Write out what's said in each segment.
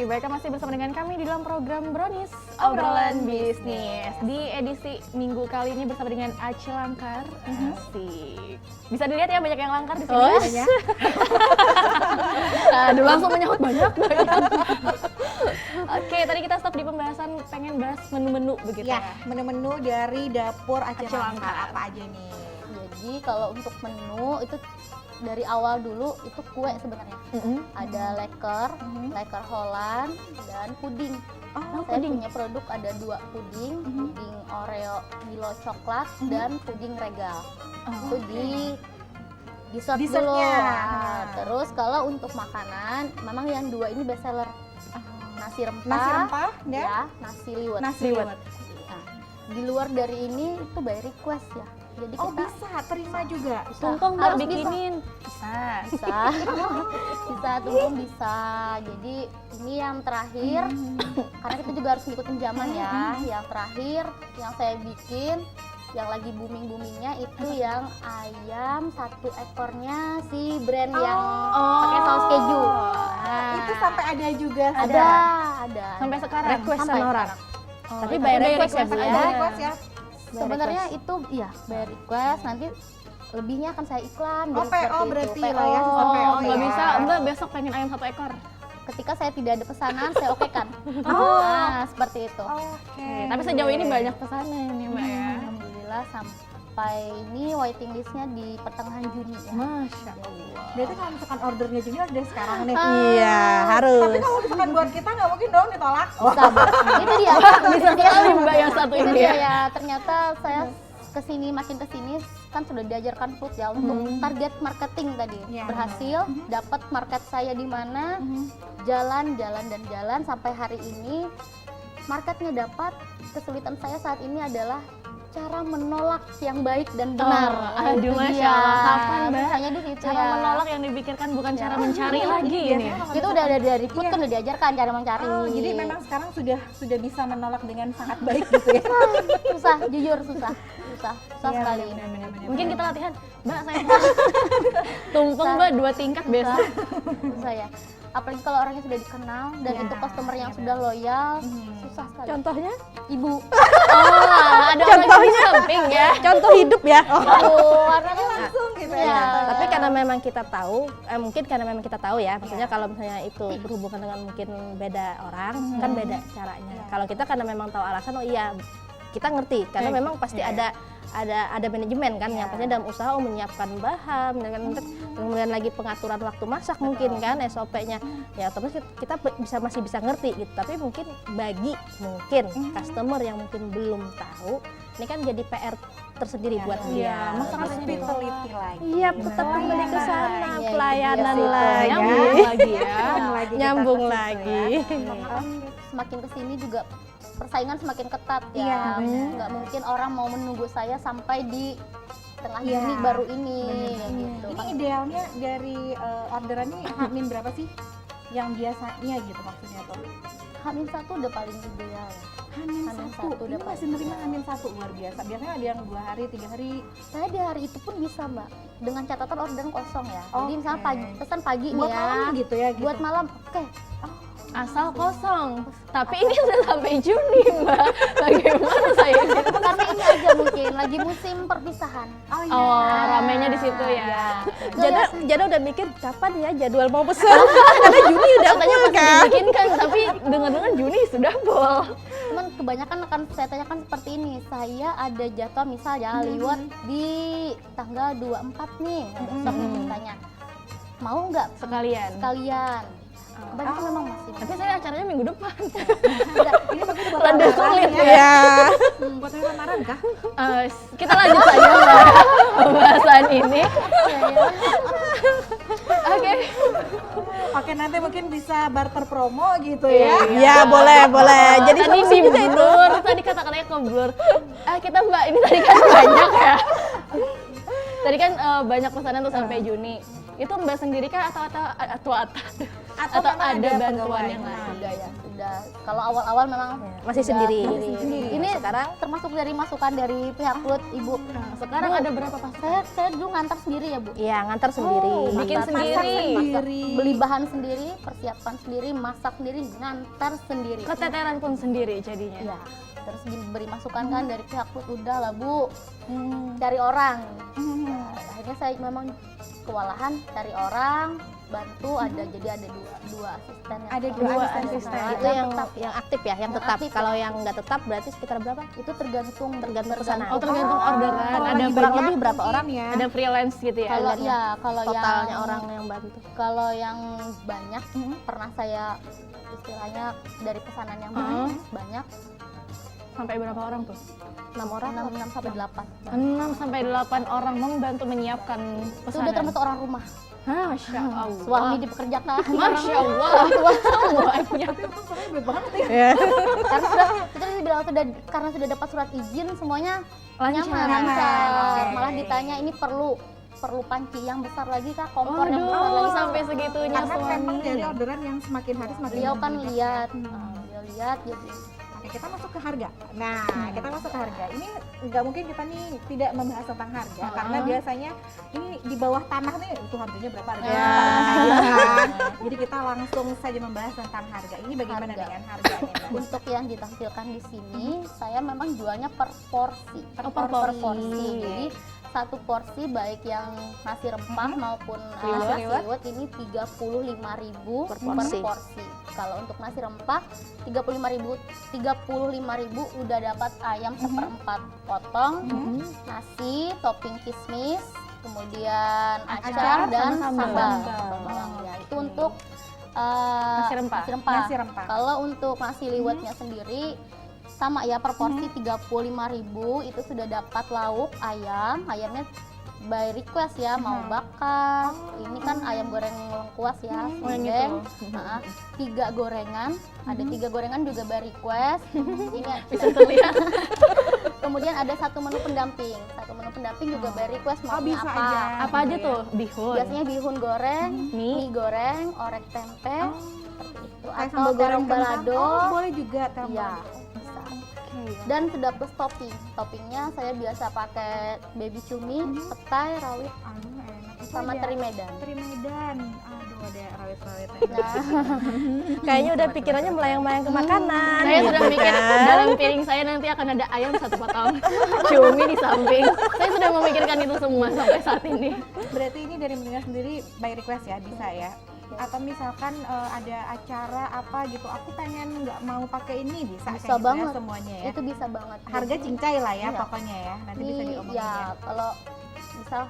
Mereka masih bersama dengan kami di dalam program Brownies Obrolan Bisnis. Di edisi minggu kali ini bersama dengan Aci Langkar. Asik. Bisa dilihat ya banyak yang langkar di sini. Aduh, langsung menyahut banyak. Oke, tadi kita stop di pembahasan pengen bahas menu-menu begitu ya. Menu-menu dari dapur Aci Langkar. Apa aja nih? Jadi kalau untuk menu itu dari awal dulu itu kue sebenarnya. Ada leker Holland dan puding. Saya punya produk ada 2 puding, puding Oreo Milo coklat dan puding regal. Itu di dessert dulu. Terus kalau untuk makanan, memang yang 2 ini best seller. Nasi rempah dan nasi liwet. Nah, di luar dari ini itu by request ya. Jadi kita bisa terima juga. Tumpeng Mbak bikinin. Bisa. Bisa tumpeng bisa. Jadi ini yang terakhir karena kita juga harus ngikutin zaman ya. Yang terakhir yang saya bikin yang lagi booming-boomingnya itu yang ayam 1 ekornya si brand yang pakai saus keju. Itu sampai ada juga. Ada. Sampai sekarang. Request sama orang. Tapi by request ya, Bu ya. Sebenarnya itu ya by request, nanti lebihnya akan saya iklan. PO berarti lah ya, nggak bisa, Mbak besok pengen ayam 1 ekor. Ketika saya tidak ada pesanan, saya okekan. Nah, seperti itu. Tapi sejauh ini banyak pesanan nih Mbak ya. Alhamdulillah sampai ini waiting listnya di pertengahan Juni ya. Masya Allah. Berarti kalau misalkan ordernya Juni harus dari sekarang nih. Iya, harus. Tapi kalau misalkan buat kita nggak mungkin dong ditolak. Bisa, itu dia. Bisa sekali Mbak yang satu Itu ini dia ya. ya. Ternyata saya makin kesini kan sudah diajarkan food ya untuk target marketing tadi berhasil, dapat market saya di mana, jalan sampai hari ini marketnya dapat. Kesulitan saya saat ini adalah cara menolak yang baik dan benar. Aduh, Masya Allah. Kapan Mbak? Misalnya di situ Cara menolak yang dipikirkan bukan cara mencari lagi ini. Itu udah ada dari food kan udah diajarkan cara mencari. Jadi memang sekarang sudah bisa menolak dengan sangat baik gitu ya. Susah, jujur susah sekali. Mungkin kita latihan, Mbak saya tumpeng Mbak 2 tingkat besok. Susah ya. Apalagi kalau orangnya sudah dikenal dan itu customer yang sudah loyal, susah sekali. Contohnya? Ibu. Ada orang di samping ya. Contoh hidup ya. Warnanya Langsung gitu ya. Tapi karena memang kita tahu, mungkin karena memang kita tahu ya, maksudnya kalau misalnya itu berhubungan dengan mungkin beda orang, kan beda caranya. Kalau kita karena memang tahu alasan, oh iya kita ngerti, karena memang pasti ada manajemen kan, yang pastinya dalam usaha menyiapkan bahan, kemudian lagi pengaturan waktu masak mungkin kan, SOP-nya, ya otomatis kita masih bisa ngerti gitu. Tapi mungkin bagi customer yang mungkin belum tahu, ini kan jadi PR tersendiri buat dia. Masalah hospitality lagi. Iya, tetap kembali ke sana, pelayanan gitu. lagi, Nyambung lagi ya. nyambung lagi. semakin kesini juga persaingan semakin ketat ya. Nggak mungkin orang mau menunggu saya sampai di tengah Juni baru ini. Gitu. Ini idealnya dari orderan ini H-min berapa sih? Yang biasanya gitu maksudnya tuh? H-1 udah paling ideal. H-1 udah masih menerima H-1 luar biasa. Biasanya ada yang 2 hari, 3 hari. Saya di hari itu pun bisa Mbak, dengan catatan orderan kosong ya. Jadi misalnya pesan pagi buat nih ya. malam gitu ya? Gitu. Buat malam, oke. Asal kosong. Tapi ini udah sampai Juni Mbak. Bagaimana saya ini? Karena ini aja mungkin lagi musim perpisahan. Oh, ramenya di situ ya. Jana udah mikir kapan ya jadwal mau pesen. Karena Juni udah Katanya full pasti kan. dibikinkan, tapi dengar-dengar Juni sudah full. Cuman kebanyakan akan saya tanyakan seperti ini, saya ada jadwal misal ya liwet di tanggal 24 nih, besok tanya mau nggak Sekalian. Kebanyakan memang masih. Tapi saya acaranya minggu depan. Ini mungkin buat Rada sulit ya. Iya. buat lamaran kah? Kita lanjut saja Mbak pembahasan ini. Oke. Oke, nanti mungkin bisa barter promo gitu ya. Iya, boleh. Jadi Tadi solusi bisa itu. diblur, tadi kata-katanya keblur. Kita Mbak, ini tadi kan banyak ya. Tadi kan banyak pesanan tuh sampai Juni. Itu Mbak sendiri kah atau Atau memang ada ada bantuan pegawai? yang lain? Sudah ya, sudah. Kalau awal-awal memang Masih sudah sendiri. Ini Sekarang termasuk dari masukan dari pihak Lut, Ibu. Sekarang Bu, ada berapa pas? Saya dulu ngantar sendiri ya, Bu. iya ngantar sendiri. bikin Masak sendiri. Beli bahan sendiri, persiapan sendiri, masak sendiri, ngantar sendiri. Keteteran pun sendiri jadinya. Iya. Terus diberi masukan kan dari pihak Lut, udah lah Bu, cari orang. Ya, akhirnya saya memang kewalahan cari orang, bantu jadi ada dua asisten yang Ada tetap. dua asisten. Nah, Itu yang tetap. aktif ya, yang Yang tetap. aktif, Kalau ya. yang nggak tetap berarti sekitar berapa? Itu tergantung pesanan. Oh, tergantung orderan. Kalau Ada lagi kurang banyak lebih berapa mungkin orang? ya? Ada freelance gitu ya. kalau ordernya. ya kalau Totalnya yang orang yang bantu. kalau yang banyak pernah saya istilahnya dari pesanan yang banyak Sampai berapa orang tuh? 6 orang. 6 sampai 8. 6 sampai 8 orang membantu menyiapkan Itu pesanan. udah termasuk orang rumah. Hah, Masya Allah. Suami dipekerjakan. Masya Allah. Semuanya. Karena sudah kita dibilang karena sudah dapat surat izin semuanya nyaman. Nyaman, oke. Malah ditanya ini perlu panci yang besar lagi kah, kompor yang besar Waduh, lagi kah? sampai segitunya Karena memang suami. dari orderan yang semakin hari semakin Beliau kan meningkat. lihat, beliau lihat jadi Oke, kita masuk ke harga. Nah, kita masuk ke harga. Ini nggak mungkin kita nih tidak membahas tentang harga karena biasanya ini di bawah tanah nih itu harganya berapa harganya. Jadi kita langsung saja membahas tentang harga. Ini bagaimana Harga. dengan harganya, Mbak? untuk yang ditampilkan di sini saya memang jualnya per porsi. Oh, per porsi. Jadi satu porsi baik yang nasi rempah maupun Liwet. nasi liwet ini 35.000 Per porsi. Kalau untuk nasi rempah 35.000 udah dapat ayam seperempat potong, nasi topping kismis, kemudian acar dan sama sambal. sambal. Sambal. Bawang ya. Oke. Itu untuk Nasi rempah. Nasi rempah. Kalau untuk nasi liwetnya sendiri sama ya per porsi 35.000 itu sudah dapat lauk ayamnya by request ya, mau bakar. Ini kan ayam goreng lengkuas ya, Oh, yang serundeng. gitu. Nah, 3 gorengan, ada 3 gorengan juga by request. Ini Bisa terlihat. kemudian ada satu menu pendamping juga by request mau bisa apa. aja. Apa aja tuh? Bihun. Biasanya bihun goreng, Mie. mie goreng, orek tempe, seperti itu. Kayak Atau sambal goreng terong kentang. balado. Oh, boleh juga terong Iya, balado. bisa. Oke. Dan sudah plus topping. Toppingnya saya biasa pakai baby cumi, petai, rawit, Aduh, enak. Itu sama ada teri Medan. Teri Medan. Aduh, ada rawit-rawitnya. Nah, Kayaknya udah pikirannya melayang-layang ke makanan. Saya gitu sudah mikir kan. dalam piring saya nanti akan ada ayam 1 potong, cumi di samping. Saya sudah memikirkan itu semua sampai saat ini. Berarti ini dari mendengar sendiri by request ya, bisa ya? Atau misalkan ada acara apa gitu, aku pengen nggak mau pakai ini, bisa Bisa kayak gitu banget. ya semuanya ya? itu bisa banget. Harga Jadi, cincai lah ya Iya. pokoknya ya, nanti bisa ini diomongin ya ya. kalau misal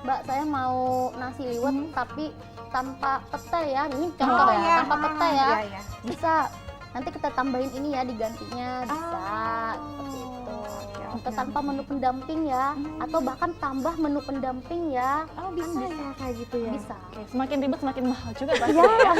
Mbak saya mau nasi liwet tapi tanpa petai ya. Ini contoh ya, iya. tanpa petai ya. Iya, iya. Bisa. Nanti kita tambahin ini ya digantinya, bisa. Seperti itu. Oke, Atau tanpa menu pendamping ya, atau bahkan tambah menu pendamping ya. Oh bisa ya kayak gitu ya? Bisa. Oke, semakin ribet semakin mahal juga pasti Iya. ya.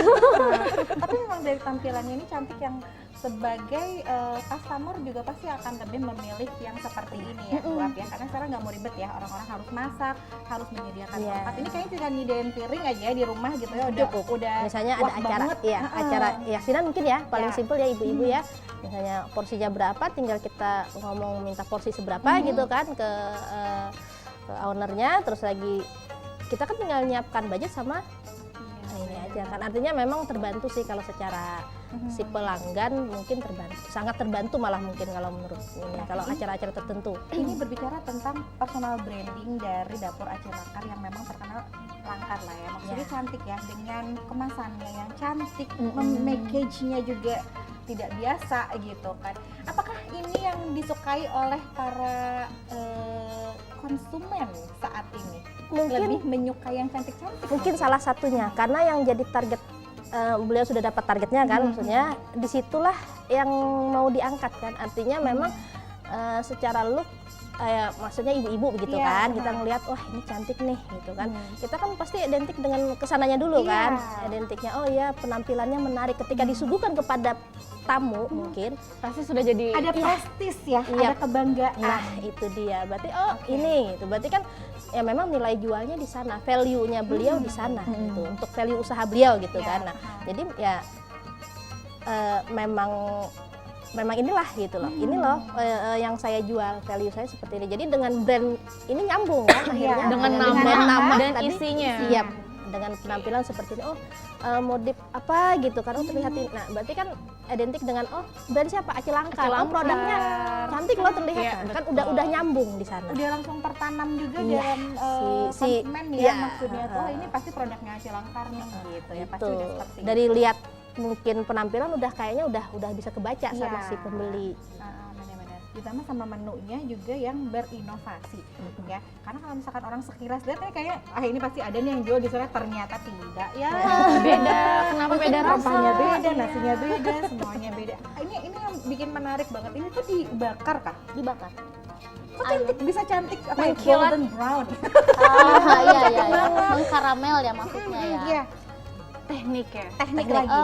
Tapi memang dari tampilannya ini cantik, yang sebagai customer juga pasti akan lebih memilih yang seperti ini ya, buat ya, karena sekarang nggak mau ribet ya, orang-orang harus masak, harus menyediakan Iya. tempat. Ini kayaknya tinggal nyediain piring aja ya di rumah gitu ya, udah Cukup. udah Misalnya ada wah acara, banget. ya acara yasinan mungkin ya, paling Ya. simpel ya ibu-ibu ya. Misalnya porsinya berapa, tinggal kita ngomong minta porsi seberapa gitu kan ke ownernya, terus lagi kita kan tinggal nyiapkan budget sama ini aja kan. Artinya memang terbantu sih kalau secara si pelanggan mungkin terbantu, sangat terbantu malah mungkin kalau menurut ini kalau acara-acara tertentu. Ini berbicara tentang personal branding dari dapur Aceh Langkar yang memang terkenal langkar lah ya, maksudnya cantik ya, dengan kemasannya yang cantik, package-nya juga tidak biasa gitu kan. Apakah ini yang disukai oleh para konsumen saat ini? Mungkin Lebih menyukai yang cantik-cantik? mungkin salah satunya karena yang jadi target beliau sudah dapat targetnya kan, maksudnya disitulah yang mau diangkat kan. Artinya memang secara look maksudnya ibu-ibu begitu Iya, kan, kita ngelihat wah ini cantik nih gitu kan. Kita kan pasti identik dengan kesananya dulu kan, identiknya oh ya penampilannya menarik ketika disuguhkan kepada tamu mungkin Pasti sudah jadi Ada prestis ya, Iya. ada kebanggaan. nah itu dia berarti oh ini itu berarti kan ya memang nilai jualnya di sana, value-nya beliau di sana gitu untuk value usaha beliau gitu Iya. kan. Nah, jadi ya memang inilah gitu loh. Ini loh yang saya jual, value saya seperti ini. Jadi dengan brand ini nyambung kan akhirnya dengan brand nama dan tadi, isinya. Siap. Dengan penampilan seperti ini, oh modif apa gitu kan, oh terlihatin. Nah berarti kan identik dengan oh brand siapa? Aci Langkar. Oh produknya cantik loh terlihat. Iya, Nah, kan betul. udah nyambung di sana. Udah langsung tertanam juga Iya, dalam si- konsumen iya, ya maksudnya. Oh ini pasti produknya Aci Langkar nih gitu ya. Pasti Gitu. udah seperti Dari lihat mungkin penampilan udah kayaknya udah bisa kebaca sama Iya. si pembeli. benar-benar. Ditambah sama menunya juga yang berinovasi ya. Karena kalau misalkan orang sekilas lihat nih kayak ini pasti ada nih yang jual di sana, ternyata tidak ya. Beda, kenapa beda rasa? Rempahnya beda, nasinya beda, semuanya beda. Ini yang bikin menarik banget. Ini tuh dibakar kah? Dibakar. Kok cantik, bisa cantik apa ya, Mengkilat. golden brown. Iya. Mengkaramel ya maksudnya ya. Iya, Teknik ya. teknik Teknik. lagi.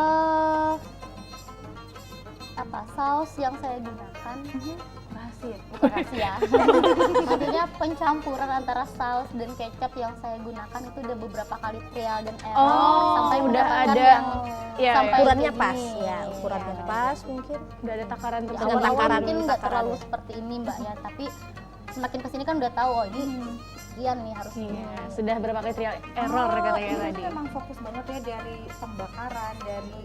Apa saus yang saya gunakan Rahasia. bukan rahasia. Maksudnya pencampuran antara saus dan kecap yang saya gunakan itu udah beberapa kali trial dan error Oh, sampai udah mendapatkan ada. yang Iya, sampai Ukurannya kayak pas gini. ya, ukurannya pas mungkin. Udah ada takaran Di tuh. Dengan awal-awal takaran- mungkin nggak takaran. terlalu seperti ini mbak ya, tapi semakin kesini kan udah tahu oh ini sekian nih harus Iya, ini. sudah berapa kali trial error katanya ini tadi. memang fokus banget ya dari pembakaran, dari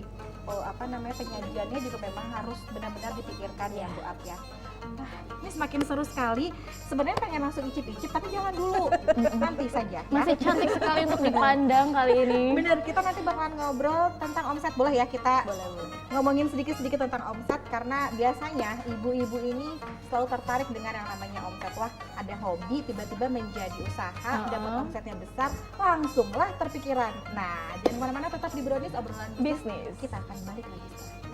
penyajiannya juga memang harus benar-benar dipikirkan ya Bu Ap ya. Nah, ini semakin seru sekali. Sebenarnya pengen langsung icip-icip, tapi jangan dulu. Nanti saja. ya. Masih cantik sekali untuk dipandang kali ini. Bener, kita nanti bakalan ngobrol tentang omset. Boleh ya kita Boleh. ngomongin sedikit-sedikit tentang omset, karena biasanya ibu-ibu ini selalu tertarik dengan yang namanya omset. Wah, ada hobi tiba-tiba menjadi usaha, dapat omsetnya besar, langsunglah terpikiran. Nah, jangan kemana-mana, tetap di Brownies obrolan Bisnis. Kita akan balik lagi setelah ini.